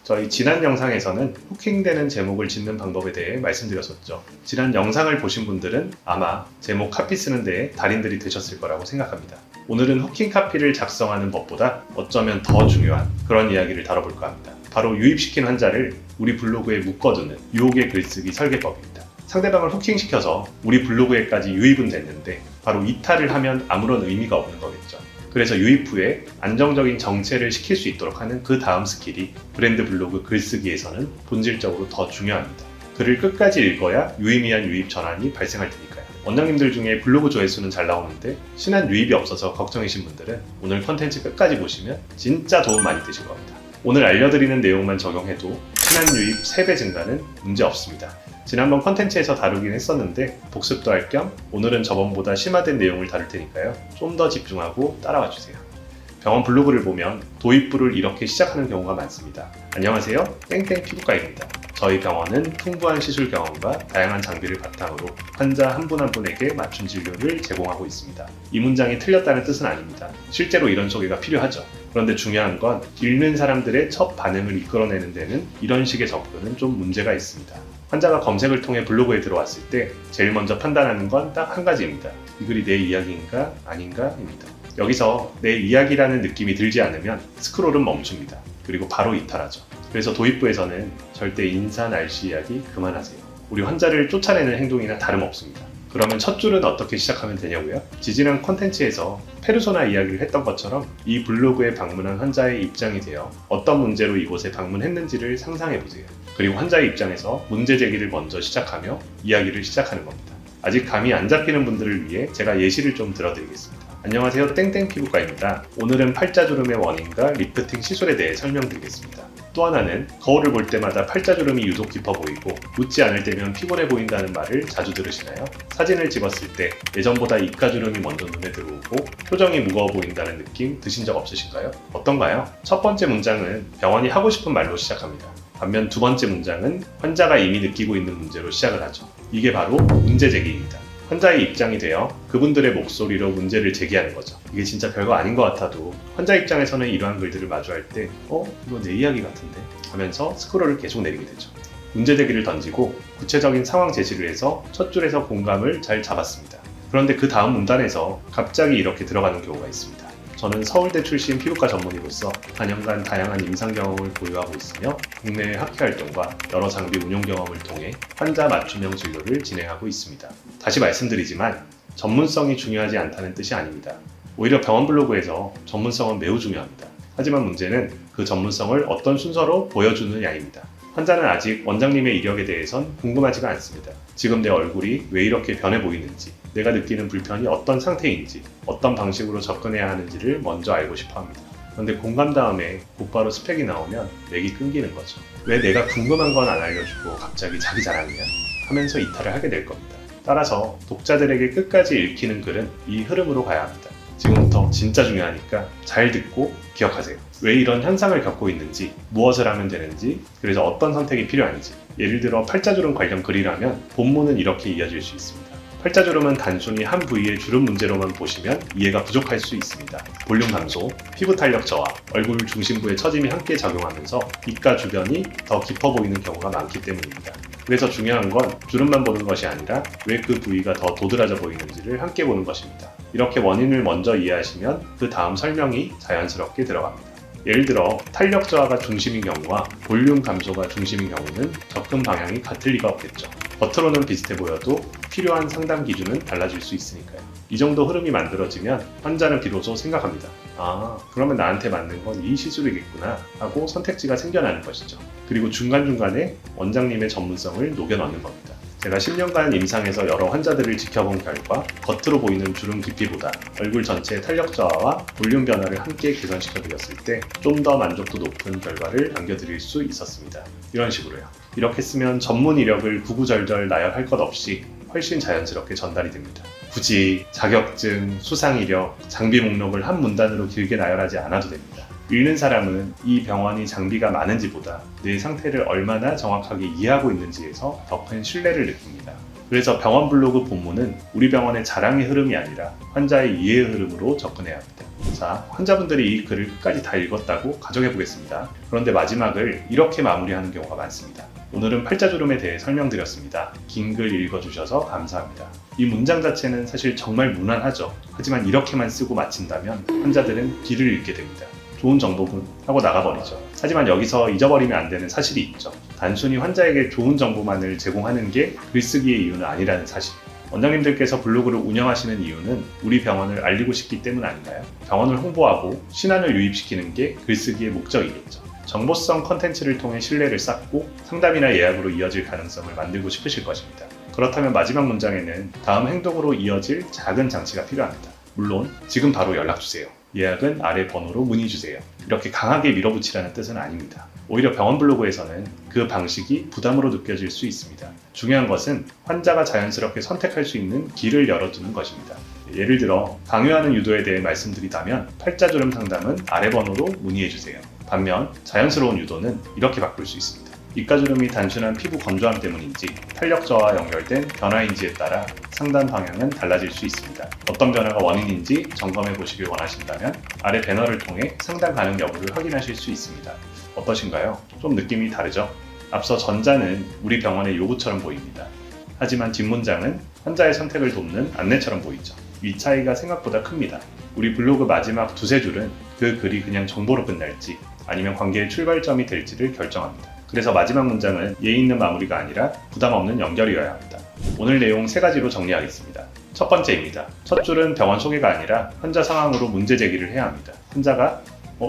저희 지난 영상에서는 후킹되는 제목을 짓는 방법에 대해 말씀드렸었죠. 지난 영상을 보신 분들은 아마 제목 카피 쓰는 데에 달인들이 되셨을 거라고 생각합니다. 오늘은 후킹 카피를 작성하는 법보다 어쩌면 더 중요한 그런 이야기를 다뤄볼까 합니다. 바로 유입시킨 환자를 우리 블로그에 묶어두는 유혹의 글쓰기 설계법입니다. 상대방을 후킹시켜서 우리 블로그에까지 유입은 됐는데 바로 이탈을 하면 아무런 의미가 없는 거겠죠. 그래서 유입 후에 안정적인 정체를 시킬 수 있도록 하는 그 다음 스킬이 브랜드 블로그 글쓰기에서는 본질적으로 더 중요합니다. 글을 끝까지 읽어야 유의미한 유입 전환이 발생할 테니까요. 원장님들 중에 블로그 조회수는 잘 나오는데 신한 유입이 없어서 걱정이신 분들은 오늘 컨텐츠 끝까지 보시면 진짜 도움 많이 되실 겁니다. 오늘 알려드리는 내용만 적용해도 신한 유입 3배 증가는 문제 없습니다. 지난번 컨텐츠에서 다루긴 했었는데 복습도 할 겸 오늘은 저번보다 심화된 내용을 다룰 테니까요. 좀 더 집중하고 따라와 주세요. 병원 블로그를 보면 도입부를 이렇게 시작하는 경우가 많습니다. 안녕하세요. 땡땡 피부과입니다. 저희 병원은 풍부한 시술 경험과 다양한 장비를 바탕으로 환자 한 분 한 분에게 맞춤 진료를 제공하고 있습니다. 이 문장이 틀렸다는 뜻은 아닙니다. 실제로 이런 소개가 필요하죠. 그런데 중요한 건 읽는 사람들의 첫 반응을 이끌어내는 데는 이런 식의 접근은 좀 문제가 있습니다. 환자가 검색을 통해 블로그에 들어왔을 때 제일 먼저 판단하는 건 딱 한 가지입니다. 이 글이 내 이야기인가 아닌가입니다. 여기서 내 이야기라는 느낌이 들지 않으면 스크롤은 멈춥니다. 그리고 바로 이탈하죠. 그래서 도입부에서는 절대 인사 날씨 이야기 그만하세요. 우리 환자를 쫓아내는 행동이나 다름없습니다. 그러면 첫 줄은 어떻게 시작하면 되냐고요? 지지난 콘텐츠에서 페르소나 이야기를 했던 것처럼 이 블로그에 방문한 환자의 입장이 되어 어떤 문제로 이곳에 방문했는지를 상상해보세요. 그리고 환자의 입장에서 문제 제기를 먼저 시작하며 이야기를 시작하는 겁니다. 아직 감이 안 잡히는 분들을 위해 제가 예시를 좀 들어드리겠습니다. 안녕하세요. 땡땡 피부과입니다. 오늘은 팔자주름의 원인과 리프팅 시술에 대해 설명드리겠습니다. 또 하나는 거울을 볼 때마다 팔자주름이 유독 깊어 보이고 웃지 않을 때면 피곤해 보인다는 말을 자주 들으시나요? 사진을 찍었을 때 예전보다 입가주름이 먼저 눈에 들어오고 표정이 무거워 보인다는 느낌 드신 적 없으신가요? 어떤가요? 첫 번째 문장은 병원이 하고 싶은 말로 시작합니다. 반면 두 번째 문장은 환자가 이미 느끼고 있는 문제로 시작을 하죠. 이게 바로 문제 제기입니다. 환자의 입장이 되어 그분들의 목소리로 문제를 제기하는 거죠. 이게 진짜 별거 아닌 것 같아도 환자 입장에서는 이러한 글들을 마주할 때 이거 내 이야기 같은데? 하면서 스크롤을 계속 내리게 되죠. 문제 제기를 던지고 구체적인 상황 제시를 해서 첫 줄에서 공감을 잘 잡았습니다. 그런데 그 다음 문단에서 갑자기 이렇게 들어가는 경우가 있습니다. 저는 서울대 출신 피부과 전문의로서 4년간 다양한 임상 경험을 보유하고 있으며 국내외 학회 활동과 여러 장비 운용 경험을 통해 환자 맞춤형 진료를 진행하고 있습니다. 다시 말씀드리지만 전문성이 중요하지 않다는 뜻이 아닙니다. 오히려 병원 블로그에서 전문성은 매우 중요합니다. 하지만 문제는 그 전문성을 어떤 순서로 보여주느냐입니다. 환자는 아직 원장님의 이력에 대해선 궁금하지가 않습니다. 지금 내 얼굴이 왜 이렇게 변해 보이는지, 내가 느끼는 불편이 어떤 상태인지, 어떤 방식으로 접근해야 하는지를 먼저 알고 싶어 합니다. 그런데 공감 다음에 곧바로 스펙이 나오면 맥이 끊기는 거죠. 왜 내가 궁금한 건 안 알려주고 갑자기 자기 자랑이야? 하면서 이탈을 하게 될 겁니다. 따라서 독자들에게 끝까지 읽히는 글은 이 흐름으로 가야 합니다. 지금부터 진짜 중요하니까 잘 듣고 기억하세요. 왜 이런 현상을 겪고 있는지, 무엇을 하면 되는지, 그래서 어떤 선택이 필요한지. 예를 들어 팔자주름 관련 글이라면 본문은 이렇게 이어질 수 있습니다. 팔자주름은 단순히 한 부위의 주름 문제로만 보시면 이해가 부족할 수 있습니다. 볼륨 감소, 피부 탄력 저하, 얼굴 중심부의 처짐이 함께 작용하면서 입가 주변이 더 깊어 보이는 경우가 많기 때문입니다. 그래서 중요한 건 주름만 보는 것이 아니라 왜 그 부위가 더 도드라져 보이는지를 함께 보는 것입니다. 이렇게 원인을 먼저 이해하시면 그 다음 설명이 자연스럽게 들어갑니다. 예를 들어 탄력 저하가 중심인 경우와 볼륨 감소가 중심인 경우는 접근 방향이 같을 리가 없겠죠. 겉으로는 비슷해 보여도 필요한 상담 기준은 달라질 수 있으니까요. 이 정도 흐름이 만들어지면 환자는 비로소 생각합니다. 그러면 나한테 맞는 건 이 시술이겠구나 하고 선택지가 생겨나는 것이죠. 그리고 중간중간에 원장님의 전문성을 녹여 넣는 겁니다. 제가 10년간 임상에서 여러 환자들을 지켜본 결과 겉으로 보이는 주름 깊이보다 얼굴 전체의 탄력 저하와 볼륨 변화를 함께 개선시켜 드렸을 때 좀 더 만족도 높은 결과를 남겨드릴 수 있었습니다. 이런 식으로요. 이렇게 쓰면 전문 이력을 구구절절 나열할 것 없이 훨씬 자연스럽게 전달이 됩니다. 굳이 자격증, 수상 이력, 장비 목록을 한 문단으로 길게 나열하지 않아도 됩니다. 읽는 사람은 이 병원이 장비가 많은지보다 내 상태를 얼마나 정확하게 이해하고 있는지에서 더 큰 신뢰를 느낍니다. 그래서 병원 블로그 본문은 우리 병원의 자랑의 흐름이 아니라 환자의 이해의 흐름으로 접근해야 합니다. 자, 환자분들이 이 글을 끝까지 다 읽었다고 가정해 보겠습니다. 그런데 마지막을 이렇게 마무리하는 경우가 많습니다. 오늘은 팔자주름에 대해 설명드렸습니다. 긴 글 읽어주셔서 감사합니다. 이 문장 자체는 사실 정말 무난하죠. 하지만 이렇게만 쓰고 마친다면 환자들은 길을 잃게 됩니다. 좋은 정보군 하고 나가버리죠. 하지만 여기서 잊어버리면 안 되는 사실이 있죠. 단순히 환자에게 좋은 정보만을 제공하는 게 글쓰기의 이유는 아니라는 사실. 원장님들께서 블로그를 운영하시는 이유는 우리 병원을 알리고 싶기 때문 아닌가요? 병원을 홍보하고 신안을 유입시키는 게 글쓰기의 목적이겠죠. 정보성 컨텐츠를 통해 신뢰를 쌓고 상담이나 예약으로 이어질 가능성을 만들고 싶으실 것입니다. 그렇다면 마지막 문장에는 다음 행동으로 이어질 작은 장치가 필요합니다. 물론 지금 바로 연락주세요. 예약은 아래 번호로 문의주세요. 이렇게 강하게 밀어붙이라는 뜻은 아닙니다. 오히려 병원 블로그에서는 그 방식이 부담으로 느껴질 수 있습니다. 중요한 것은 환자가 자연스럽게 선택할 수 있는 길을 열어두는 것입니다. 예를 들어 강요하는 유도에 대해 말씀드리자면 팔자주름 상담은 아래 번호로 문의해주세요. 반면 자연스러운 유도는 이렇게 바꿀 수 있습니다. 입가주름이 단순한 피부 건조함 때문인지 탄력 저하와 연결된 변화인지에 따라 상담 방향은 달라질 수 있습니다. 어떤 변화가 원인인지 점검해 보시길 원하신다면 아래 배너를 통해 상담 가능 여부를 확인하실 수 있습니다. 어떠신가요? 좀 느낌이 다르죠? 앞서 전자는 우리 병원의 요구처럼 보입니다. 하지만 뒷문장은 환자의 선택을 돕는 안내처럼 보이죠. 이 차이가 생각보다 큽니다. 우리 블로그 마지막 두세 줄은 그 글이 그냥 정보로 끝날지 아니면 관계의 출발점이 될지를 결정합니다. 그래서 마지막 문장은 예의 있는 마무리가 아니라 부담 없는 연결이어야 합니다. 오늘 내용 3가지로 정리하겠습니다. 첫 번째입니다. 첫 줄은 병원 소개가 아니라 환자 상황으로 문제 제기를 해야 합니다. 환자가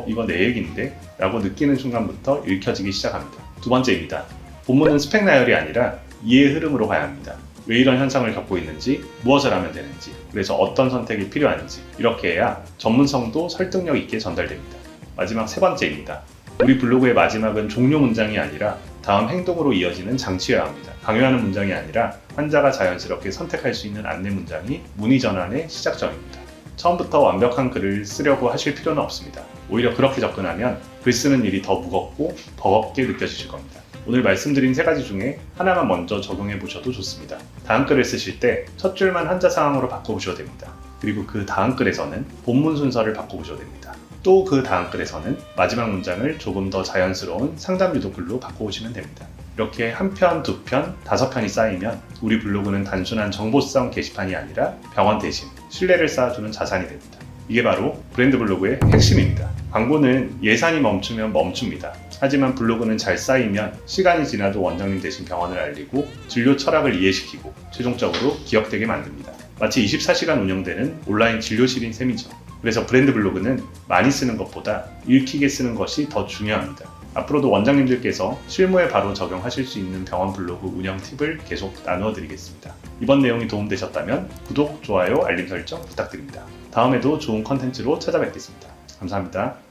이거 내 얘기인데? 라고 느끼는 순간부터 읽혀지기 시작합니다. 두 번째입니다. 본문은 스펙 나열이 아니라 이해의 흐름으로 가야 합니다. 왜 이런 현상을 겪고 있는지, 무엇을 하면 되는지, 그래서 어떤 선택이 필요한지 이렇게 해야 전문성도 설득력 있게 전달됩니다. 마지막 세 번째입니다. 우리 블로그의 마지막은 종료 문장이 아니라 다음 행동으로 이어지는 장치여야 합니다. 강요하는 문장이 아니라 환자가 자연스럽게 선택할 수 있는 안내 문장이 문의 전환의 시작점입니다. 처음부터 완벽한 글을 쓰려고 하실 필요는 없습니다. 오히려 그렇게 접근하면 글 쓰는 일이 더 무겁고 버겁게 느껴지실 겁니다. 오늘 말씀드린 3가지 중에 하나만 먼저 적용해 보셔도 좋습니다. 다음 글을 쓰실 때 첫 줄만 환자 상황으로 바꿔보셔도 됩니다. 그리고 그 다음 글에서는 본문 순서를 바꿔보셔도 됩니다. 또 그 다음 글에서는 마지막 문장을 조금 더 자연스러운 상담 유도 글로 바꿔오시면 됩니다. 이렇게 한 편, 2편, 5편이 쌓이면 우리 블로그는 단순한 정보성 게시판이 아니라 병원 대신 신뢰를 쌓아주는 자산이 됩니다. 이게 바로 브랜드 블로그의 핵심입니다. 광고는 예산이 멈추면 멈춥니다. 하지만 블로그는 잘 쌓이면 시간이 지나도 원장님 대신 병원을 알리고 진료 철학을 이해시키고 최종적으로 기억되게 만듭니다. 마치 24시간 운영되는 온라인 진료실인 셈이죠. 그래서 브랜드 블로그는 많이 쓰는 것보다 읽히게 쓰는 것이 더 중요합니다. 앞으로도 원장님들께서 실무에 바로 적용하실 수 있는 병원 블로그 운영 팁을 계속 나누어 드리겠습니다. 이번 내용이 도움되셨다면 구독, 좋아요, 알림 설정 부탁드립니다. 다음에도 좋은 컨텐츠로 찾아뵙겠습니다. 감사합니다.